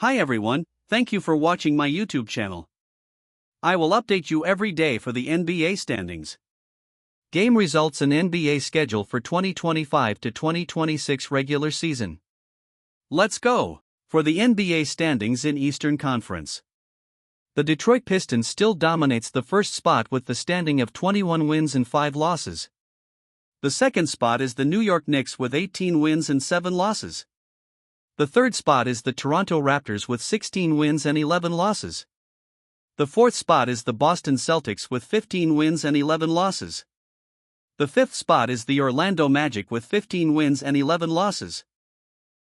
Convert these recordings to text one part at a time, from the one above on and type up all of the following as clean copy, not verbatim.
Hi everyone, thank you for watching my YouTube channel. I will update you every day for the NBA standings, game results and NBA schedule for 2025 to 2026 regular season. Let's go! For the NBA standings in Eastern Conference, the Detroit Pistons still dominates the first spot with the standing of 21 wins and 5 losses. The second spot is the New York Knicks with 18 wins and 7 losses. The third spot is the Toronto Raptors with 16 wins and 11 losses. The fourth spot is the Boston Celtics with 15 wins and 11 losses. The fifth spot is the Orlando Magic with 15 wins and 11 losses.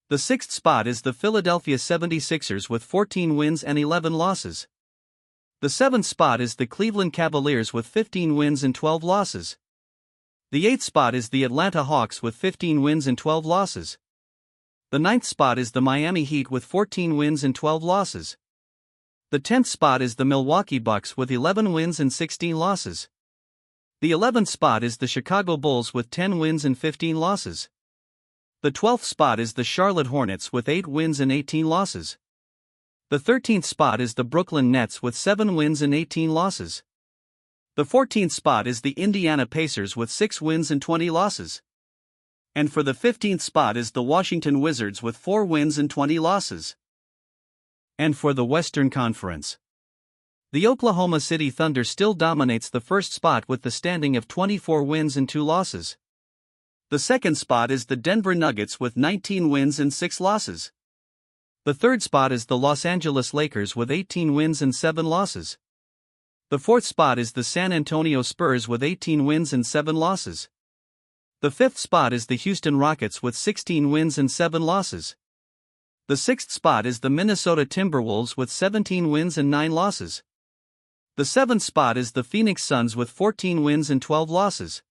The sixth spot is the Philadelphia 76ers with 14 wins and 11 losses. The seventh spot is the Cleveland Cavaliers with 15 wins and 12 losses. The eighth spot is the Atlanta Hawks with 15 wins and 12 losses. The ninth spot is the Miami Heat with 14 wins and 12 losses. The 10th spot is the Milwaukee Bucks with 11 wins and 16 losses. The 11th spot is the Chicago Bulls with 10 wins and 15 losses. The 12th spot is the Charlotte Hornets with 8 wins and 18 losses. The 13th spot is the Brooklyn Nets with 7 wins and 18 losses. The 14th spot is the Indiana Pacers with 6 wins and 20 losses. And for the 15th spot is the Washington Wizards with 4 wins and 20 losses. And for the Western Conference, the Oklahoma City Thunder still dominates the first spot with the standing of 24 wins and 2 losses. The second spot is the Denver Nuggets with 19 wins and 6 losses. The third spot is the Los Angeles Lakers with 18 wins and 7 losses. The fourth spot is the San Antonio Spurs with 18 wins and 7 losses. The fifth spot is the Houston Rockets with 16 wins and 7 losses. The sixth spot is the Minnesota Timberwolves with 17 wins and 9 losses. The seventh spot is the Phoenix Suns with 14 wins and 12 losses.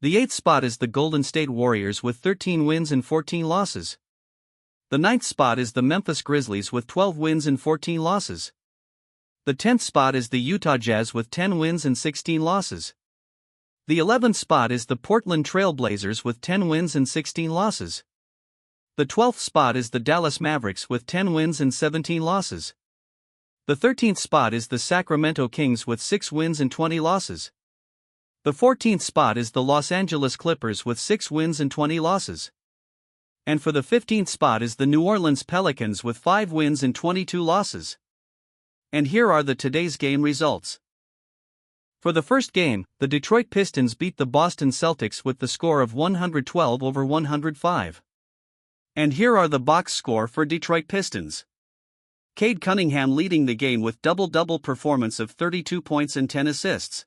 The eighth spot is the Golden State Warriors with 13 wins and 14 losses. The ninth spot is the Memphis Grizzlies with 12 wins and 14 losses. The 10th spot is the Utah Jazz with 10 wins and 16 losses. The 11th spot is the Portland Trail Blazers with 10 wins and 16 losses. The 12th spot is the Dallas Mavericks with 10 wins and 17 losses. The 13th spot is the Sacramento Kings with 6 wins and 20 losses. The 14th spot is the Los Angeles Clippers with 6 wins and 20 losses. And for the 15th spot is the New Orleans Pelicans with 5 wins and 22 losses. And here are the today's game results. For the first game, the Detroit Pistons beat the Boston Celtics with the score of 112-105. And here are the box score for Detroit Pistons. Cade Cunningham leading the game with double-double performance of 32 points and 10 assists.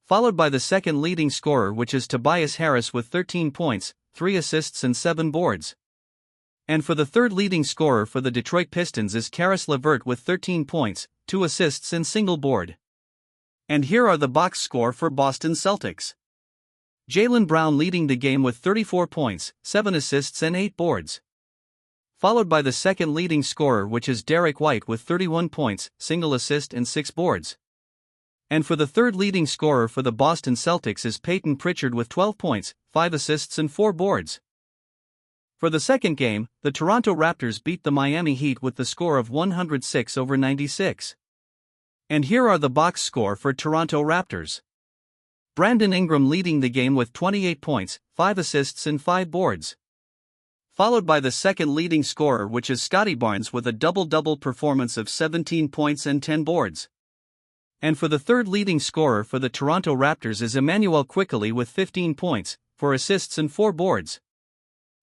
Followed by the second leading scorer, which is Tobias Harris with 13 points, 3 assists and 7 boards. And for the third leading scorer for the Detroit Pistons is Caris LeVert with 13 points, 2 assists and single board. And here are the box score for Boston Celtics. Jaylen Brown leading the game with 34 points, 7 assists and 8 boards. Followed by the second leading scorer, which is Derek White with 31 points, single assist and 6 boards. And for the third leading scorer for the Boston Celtics is Peyton Pritchard with 12 points, 5 assists and 4 boards. For the second game, the Toronto Raptors beat the Miami Heat with the score of 106-96. And here are the box score for Toronto Raptors. Brandon Ingram leading the game with 28 points, 5 assists and 5 boards. Followed by the second leading scorer, which is Scottie Barnes with a double-double performance of 17 points and 10 boards. And for the third leading scorer for the Toronto Raptors is Emmanuel Quickley with 15 points, 4 assists and 4 boards.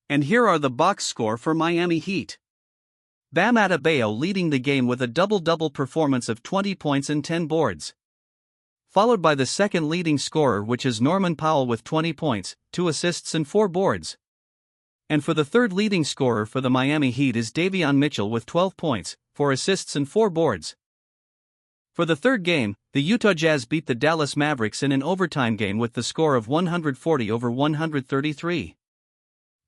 And here are the box score for Miami Heat. Bam Adebayo leading the game with a double-double performance of 20 points and 10 boards. Followed by the second leading scorer, which is Norman Powell with 20 points, 2 assists and 4 boards. And for the third leading scorer for the Miami Heat is Davion Mitchell with 12 points, 4 assists and 4 boards. For the third game, the Utah Jazz beat the Dallas Mavericks in an overtime game with the score of 140-133.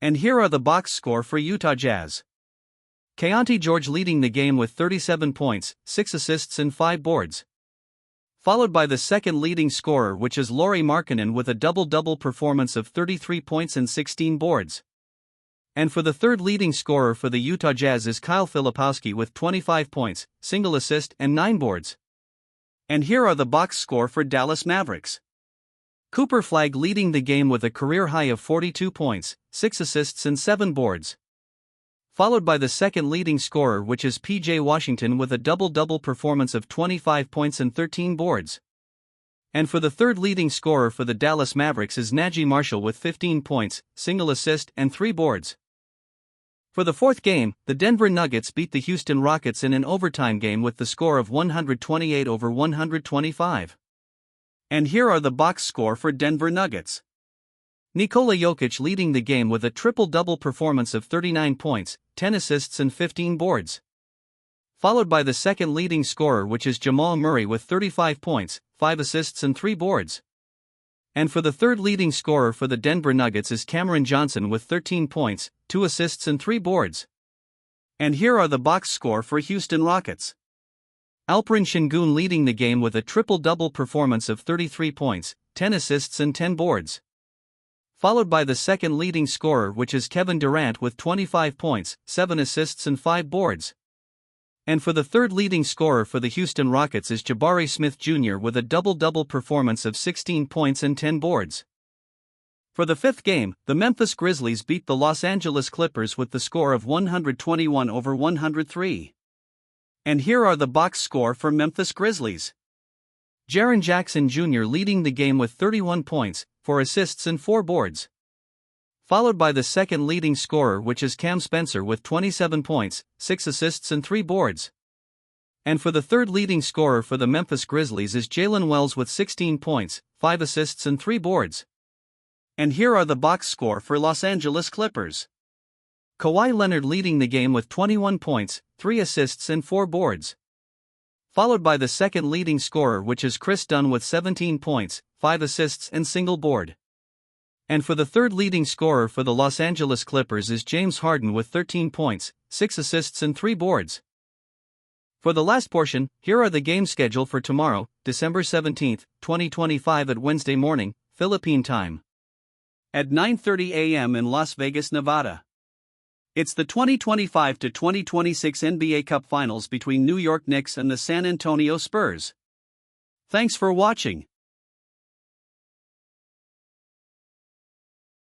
And here are the box score for Utah Jazz. Keontae George leading the game with 37 points, 6 assists and 5 boards. Followed by the second leading scorer, which is Lauri Markkanen with a double-double performance of 33 points and 16 boards. And for the third leading scorer for the Utah Jazz is Kyle Filipowski with 25 points, single assist, and 9 boards. And here are the box score for Dallas Mavericks. Cooper Flagg leading the game with a career high of 42 points, 6 assists and 7 boards. Followed by the second leading scorer, which is PJ Washington with a double-double performance of 25 points and 13 boards. And for the third leading scorer for the Dallas Mavericks is Najee Marshall with 15 points, single assist and 3 boards. For the fourth game, the Denver Nuggets beat the Houston Rockets in an overtime game with the score of 128-125. And here are the box score for Denver Nuggets. Nikola Jokic leading the game with a triple-double performance of 39 points, 10 assists and 15 boards. Followed by the second leading scorer, which is Jamal Murray with 35 points, 5 assists and 3 boards. And for the third leading scorer for the Denver Nuggets is Cameron Johnson with 13 points, 2 assists and 3 boards. And here are the box score for Houston Rockets. Alperen Şengün leading the game with a triple-double performance of 33 points, 10 assists and 10 boards. Followed by the second leading scorer, which is Kevin Durant with 25 points, 7 assists and 5 boards. And for the third leading scorer for the Houston Rockets is Jabari Smith Jr. with a double-double performance of 16 points and 10 boards. For the fifth game, the Memphis Grizzlies beat the Los Angeles Clippers with the score of 121-103. And here are the box score for Memphis Grizzlies. Jaren Jackson Jr. leading the game with 31 points, 4 assists and 4 boards. Followed by the second leading scorer, which is Cam Spencer with 27 points, 6 assists and 3 boards. And for the third leading scorer for the Memphis Grizzlies is Jalen Wells with 16 points, 5 assists and 3 boards. And here are the box score for Los Angeles Clippers. Kawhi Leonard leading the game with 21 points, 3 assists and 4 boards. Followed by the second leading scorer, which is Chris Dunn with 17 points, 5 assists and single board. And for the third leading scorer for the Los Angeles Clippers is James Harden with 13 points, 6 assists and 3 boards. For the last portion, here are the game schedule for tomorrow, December 17, 2025 at Wednesday morning, Philippine time. At 9:30 a.m. in Las Vegas, Nevada. It's the 2025-2026 NBA Cup Finals between New York Knicks and the San Antonio Spurs. Thanks for watching.